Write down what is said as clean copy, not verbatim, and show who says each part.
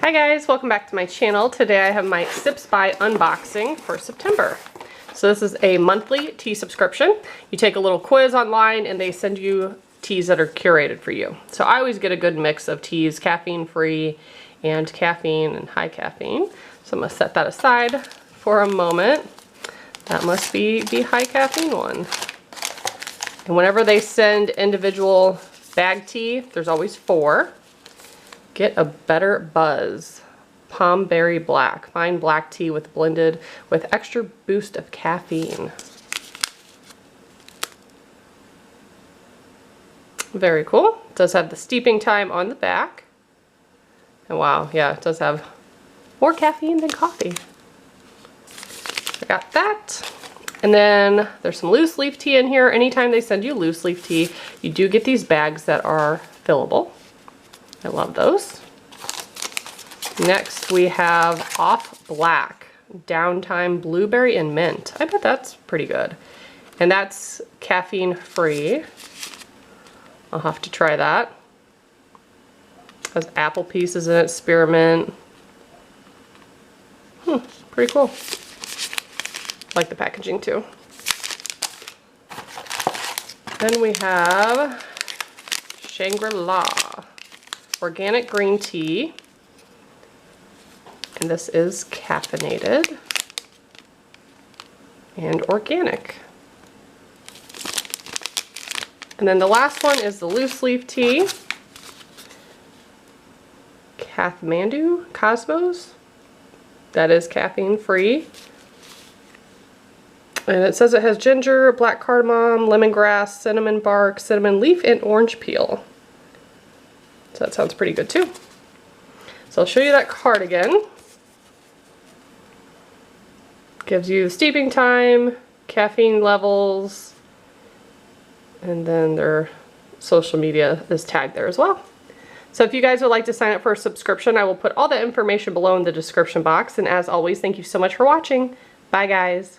Speaker 1: Hi guys, welcome back to my channel. Today I have my Sips by unboxing for September. So this is a monthly tea subscription. You take a little quiz online and they send you teas that are curated for you. So I always get a good mix of teas, caffeine free and caffeine and high caffeine. So I'm gonna set that aside for a moment. That must be the high caffeine one. And whenever they send individual bag tea, there's always 4. Get a better buzz. Palm berry black. Fine black tea blended with extra boost of caffeine. Very cool. It does have the steeping time on the back. And wow, yeah, it does have more caffeine than coffee. I got that. And then there's some loose leaf tea in here. Anytime they send you loose leaf tea, you do get these bags that are fillable. I love those. Next we have Off Black, Downtime Blueberry and Mint. I bet that's pretty good. And that's caffeine free. I'll have to try that. Has apple pieces in it, spearmint. Pretty cool. Like the packaging too. Then we have ShangriLa, organic green tea. And this is caffeinated and organic. And then the last one is the loose leaf tea. Kathmandu Cosmos. That is caffeine free. And it says it has ginger, black cardamom, lemongrass, cinnamon bark, cinnamon leaf, and orange peel. So that sounds pretty good too. So I'll show you that card again. Gives you the steeping time, caffeine levels, and then their social media is tagged there as well. So if you guys would like to sign up for a subscription, I will put all the information below in the description box. And as always, thank you so much for watching. Bye guys.